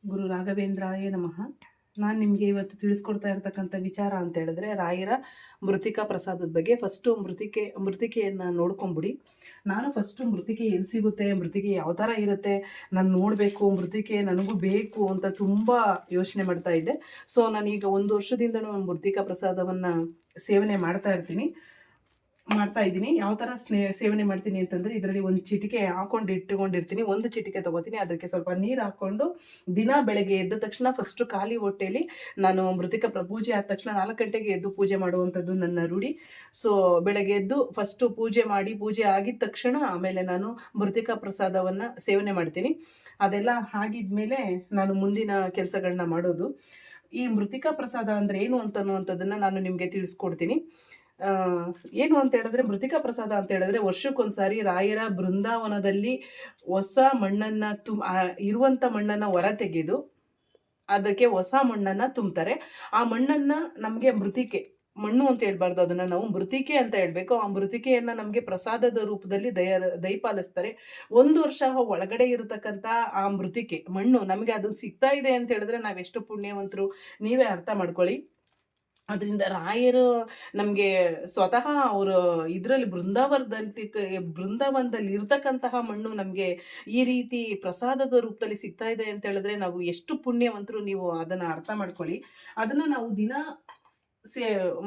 ಗುರು ರಾಘವೇಂದ್ರಾಯ ನಮಃ. ನಾನು ನಿಮಗೆ ಇವತ್ತು ತಿಳಿಸ್ಕೊಡ್ತಾ ಇರ್ತಕ್ಕಂಥ ವಿಚಾರ ಅಂತ ಹೇಳಿದ್ರೆ ರಾಯರ ಮೃತ್ತಿಕಾ ಪ್ರಸಾದದ ಬಗ್ಗೆ. ಫಸ್ಟು ಮೃತ್ತಿಕೆಯನ್ನು ನೋಡ್ಕೊಂಬಿಡಿ. ನಾನು ಫಸ್ಟು ಮೃತ್ತಿಕೆ ಎಲ್ಲಿ ಸಿಗುತ್ತೆ, ಮೃತ್ತಿಕೆ ಯಾವ ಥರ ಇರುತ್ತೆ, ನಾನು ನೋಡಬೇಕು, ಮೃತ್ತಿಕೆ ನನಗೂ ಬೇಕು ಅಂತ ತುಂಬ ಯೋಚನೆ ಮಾಡ್ತಾ ಇದ್ದೆ. ಸೊ ನಾನೀಗ 1 ವರ್ಷದಿಂದನೂ ಮೃತ್ತಿಕಾ ಪ್ರಸಾದವನ್ನು ಸೇವನೆ ಮಾಡ್ತಾ ಇದ್ದೀನಿ. ಯಾವ ಥರ ಸೇವನೆ ಮಾಡ್ತೀನಿ ಅಂತಂದರೆ, ಇದರಲ್ಲಿ ಒಂದು ಚಿಟಿಕೆ ಹಾಕೊಂಡು ಇಟ್ಕೊಂಡಿರ್ತೀನಿ. ಒಂದು ಚಿಟಿಕೆ ತೊಗೋತೀನಿ, ಅದಕ್ಕೆ ಸ್ವಲ್ಪ ನೀರು ಹಾಕ್ಕೊಂಡು ದಿನ ಬೆಳಗ್ಗೆ ಎದ್ದ ತಕ್ಷಣ ಫಸ್ಟು ಖಾಲಿ ಹೊಟ್ಟೆಯಲ್ಲಿ ನಾನು ಮೃತ್ತಿಕಾ ಪೂಜೆ ಆದ ತಕ್ಷಣ 4 ಗಂಟೆಗೆ ಎದ್ದು ಪೂಜೆ ಮಾಡುವಂಥದ್ದು ನನ್ನ ರೂಢಿ. ಸೊ ಬೆಳಗ್ಗೆ ಎದ್ದು ಫಸ್ಟು ಪೂಜೆ ಮಾಡಿ, ಪೂಜೆ ಆಗಿದ ತಕ್ಷಣ ಆಮೇಲೆ ನಾನು ಮೃತ್ತಿಕಾ ಪ್ರಸಾದವನ್ನು ಸೇವನೆ ಮಾಡ್ತೀನಿ. ಅದೆಲ್ಲ ಆಗಿದ್ಮೇಲೆ ನಾನು ಮುಂದಿನ ಕೆಲಸಗಳನ್ನ ಮಾಡೋದು. ಈ ಮೃತ್ತಿಕಾ ಪ್ರಸಾದ ಅಂದರೆ ಏನು ಅಂತನ್ನುವಂಥದ್ದನ್ನು ನಾನು ನಿಮಗೆ ತಿಳಿಸ್ಕೊಡ್ತೀನಿ. ಏನು ಅಂತ ಹೇಳಿದ್ರೆ, ಮೃತ್ತಿಕಾ ಪ್ರಸಾದ ಅಂತ ಹೇಳಿದ್ರೆ ವರ್ಷಕ್ಕೊಂದ್ಸಾರಿ ರಾಯರ ಬೃಂದಾವನದಲ್ಲಿ ಹೊಸ ಮಣ್ಣನ್ನು ಇರುವಂಥ ಮಣ್ಣನ್ನು ಹೊರ ತೆಗೆದು ಅದಕ್ಕೆ ಹೊಸ ಮಣ್ಣನ್ನು ತುಂಬ್ತಾರೆ. ಆ ಮಣ್ಣನ್ನು ನಮಗೆ ಮಣ್ಣು ಅಂತ ಹೇಳ್ಬಾರ್ದು, ಅದನ್ನು ನಾವು ಮೃತ್ತಿಕೆ ಅಂತ ಹೇಳ್ಬೇಕು. ಆ ಮೃತ್ತಿಕೆಯನ್ನು ನಮಗೆ ಪ್ರಸಾದದ ರೂಪದಲ್ಲಿ ದಯಪಾಲಿಸ್ತಾರೆ. 1 ವರ್ಷ ಒಳಗಡೆ ಇರತಕ್ಕಂಥ ಆ ಮೃತ್ತಿಕೆ ಮಣ್ಣು ನಮಗೆ ಅದು ಸಿಗ್ತಾ ಇದೆ ಅಂತ ಹೇಳಿದ್ರೆ ನಾವೆಷ್ಟು ಪುಣ್ಯವಂತರು, ನೀವೇ ಅರ್ಥ ಮಾಡ್ಕೊಳ್ಳಿ. ಅದರಿಂದ ರಾಯರು ನಮಗೆ ಸ್ವತಃ ಅವರು ಇದರಲ್ಲಿ ಬೃಂದಾವನದಲ್ಲಿ ಇರ್ತಕ್ಕಂತಹ ಮಣ್ಣು ನಮಗೆ ಈ ರೀತಿ ಪ್ರಸಾದದ ರೂಪದಲ್ಲಿ ಸಿಗ್ತಾ ಇದೆ ಅಂತ ಹೇಳಿದ್ರೆ ನಾವು ಎಷ್ಟು ಪುಣ್ಯವಂತರು, ನೀವು ಅದನ್ನು ಅರ್ಥ ಮಾಡ್ಕೊಳ್ಳಿ. ಅದನ್ನು ನಾವು ದಿನ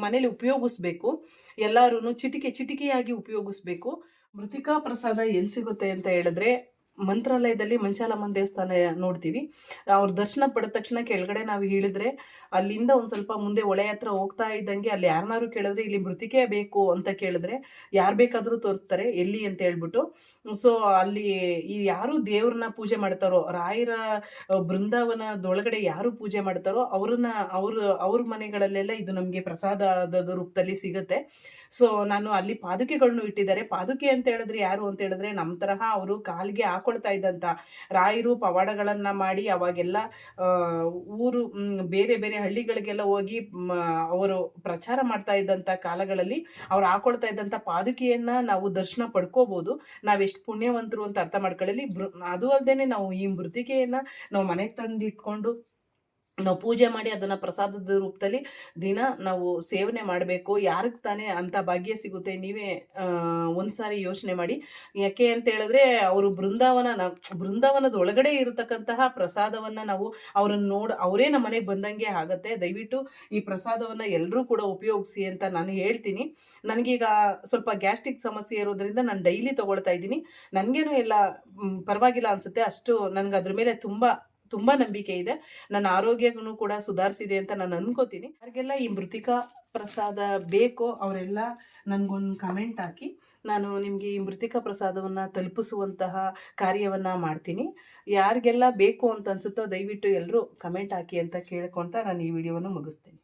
ಮನೇಲಿ ಉಪಯೋಗಿಸ್ಬೇಕು. ಎಲ್ಲರೂ ಚಿಟಿಕೆಯಾಗಿ ಉಪಯೋಗಿಸ್ಬೇಕು. ಮೃತ್ತಿಕಾ ಪ್ರಸಾದ ಎಲ್ಲಿ ಸಿಗುತ್ತೆ ಅಂತ ಹೇಳಿದ್ರೆ, ಮಂತ್ರಾಲಯದಲ್ಲಿ ಮಂಚಾಲಮ್ಮನ ದೇವಸ್ಥಾನ ನೋಡ್ತೀವಿ. ಅವ್ರ ದರ್ಶನ ಪಡೆದ ತಕ್ಷಣ ಕೆಳಗಡೆ ನಾವು ಇಳಿದ್ರೆ ಅಲ್ಲಿಂದ ಒಂದು ಸ್ವಲ್ಪ ಮುಂದೆ ಹೊಳೆ ಹತ್ರ ಹೋಗ್ತಾ ಇದ್ದಂಗೆ ಅಲ್ಲಿ ಯಾರನ್ನಾರು ಕೇಳಿದ್ರೆ ಇಲ್ಲಿ ಮೃತ್ತಿಕೆ ಬೇಕು ಅಂತ ಕೇಳಿದ್ರೆ ಯಾರು ಬೇಕಾದರೂ ತೋರಿಸ್ತಾರೆ ಎಲ್ಲಿ ಅಂತ ಹೇಳ್ಬಿಟ್ಟು. ಸೊ ಅಲ್ಲಿ ಈ ಯಾರು ದೇವ್ರನ್ನ ಪೂಜೆ ಮಾಡ್ತಾರೋ, ರಾಯರ ಬೃಂದಾವನದೊಳಗಡೆ ಯಾರು ಪೂಜೆ ಮಾಡ್ತಾರೋ ಅವ್ರ ಮನೆಗಳಲ್ಲೆಲ್ಲ ಇದು ನಮಗೆ ಪ್ರಸಾದದ ರೂಪದಲ್ಲಿ ಸಿಗುತ್ತೆ. ಸೊ ನಾನು ಅಲ್ಲಿ ಪಾದುಕೆಗಳನ್ನು ಇಟ್ಟಿದ್ದಾರೆ. ಪಾದುಕೆ ಅಂತ ಹೇಳಿದ್ರೆ ಯಾರು ಅಂತ ಹೇಳಿದ್ರೆ, ನಮ್ಮ ತರಹ ಅವರು ಕಾಲಿಗೆ ಹಾಕೊಳ್ತಾ ಇದ್ದಂಥ ರಾಯರು ಪವಾಡಗಳನ್ನು ಮಾಡಿ ಅವಾಗೆಲ್ಲ ಊರು ಬೇರೆ ಬೇರೆ ಹಳ್ಳಿಗಳಿಗೆಲ್ಲ ಹೋಗಿ ಅವರು ಪ್ರಚಾರ ಮಾಡ್ತಾ ಇದ್ದಂಥ ಕಾಲಗಳಲ್ಲಿ ಅವ್ರು ಹಾಕೊಳ್ತಾ ಇದ್ದಂಥ ಪಾದುಕೆಯನ್ನು ನಾವು ದರ್ಶನ ಪಡ್ಕೋಬೋದು. ನಾವೆಷ್ಟು ಪುಣ್ಯವಂತರು ಅಂತ ಅರ್ಥ ಮಾಡ್ಕೊಳ್ಳಿ. ಅದು ಅಲ್ಲದೆ ನಾವು ಈ ಮೃತ್ತಿಕೆಯನ್ನು ನಾವು ಮನೆಗೆ ತಂದಿಟ್ಕೊಂಡು ನಾವು ಪೂಜೆ ಮಾಡಿ ಅದನ್ನು ಪ್ರಸಾದದ ರೂಪದಲ್ಲಿ ದಿನ ನಾವು ಸೇವನೆ ಮಾಡಬೇಕು. ಯಾರಿಗೆ ತಾನೇ ಅಂಥ ಭಾಗ್ಯ ಸಿಗುತ್ತೆ? ನೀವೇ ಒಂದ್ಸಾರಿ ಯೋಚನೆ ಮಾಡಿ. ಯಾಕೆ ಅಂತ ಹೇಳಿದ್ರೆ, ಅವರು ಬೃಂದಾವನದ ಒಳಗಡೆ ಇರತಕ್ಕಂತಹ ಪ್ರಸಾದವನ್ನು ನಾವು ಅವರೇ ನಮ್ಮ ಮನೆಗೆ ಬಂದಂಗೆ ಆಗುತ್ತೆ. ದಯವಿಟ್ಟು ಈ ಪ್ರಸಾದವನ್ನು ಎಲ್ಲರೂ ಕೂಡ ಉಪಯೋಗಿಸಿ ಅಂತ ನಾನು ಹೇಳ್ತೀನಿ. ನನಗೀಗ ಸ್ವಲ್ಪ ಗ್ಯಾಸ್ಟ್ರಿಕ್ ಸಮಸ್ಯೆ ಇರೋದ್ರಿಂದ ನಾನು ಡೈಲಿ ತೊಗೊಳ್ತಾ ಇದ್ದೀನಿ. ನನಗೇನು ಎಲ್ಲ ಪರವಾಗಿಲ್ಲ ಅನಿಸುತ್ತೆ. ಅಷ್ಟು ನನಗೆ ಅದ್ರ ಮೇಲೆ ತುಂಬ ನಂಬಿಕೆ ಇದೆ. ನನ್ನ ಆರೋಗ್ಯನೂ ಕೂಡ ಸುಧಾರಿಸಿದೆ ಅಂತ ನಾನು ಅನ್ಕೋತೀನಿ. ಯಾರಿಗೆಲ್ಲ ಈ ಮೃತ್ತಿಕಾ ಪ್ರಸಾದ ಬೇಕೋ ಅವರೆಲ್ಲ ನನಗೊಂದು ಕಮೆಂಟ್ ಹಾಕಿ, ನಾನು ನಿಮಗೆ ಈ ಮೃತ್ತಿಕಾ ಪ್ರಸಾದವನ್ನು ತಲುಪಿಸುವಂತಹ ಕಾರ್ಯವನ್ನು ಮಾಡ್ತೀನಿ. ಯಾರಿಗೆಲ್ಲ ಬೇಕು ಅಂತ ಅನಿಸುತ್ತೋ ದಯವಿಟ್ಟು ಎಲ್ಲರೂ ಕಮೆಂಟ್ ಹಾಕಿ ಅಂತ ಕೇಳ್ಕೊಳ್ತಾ ನಾನು ಈ ವಿಡಿಯೋವನ್ನು ಮುಗಿಸ್ತೀನಿ.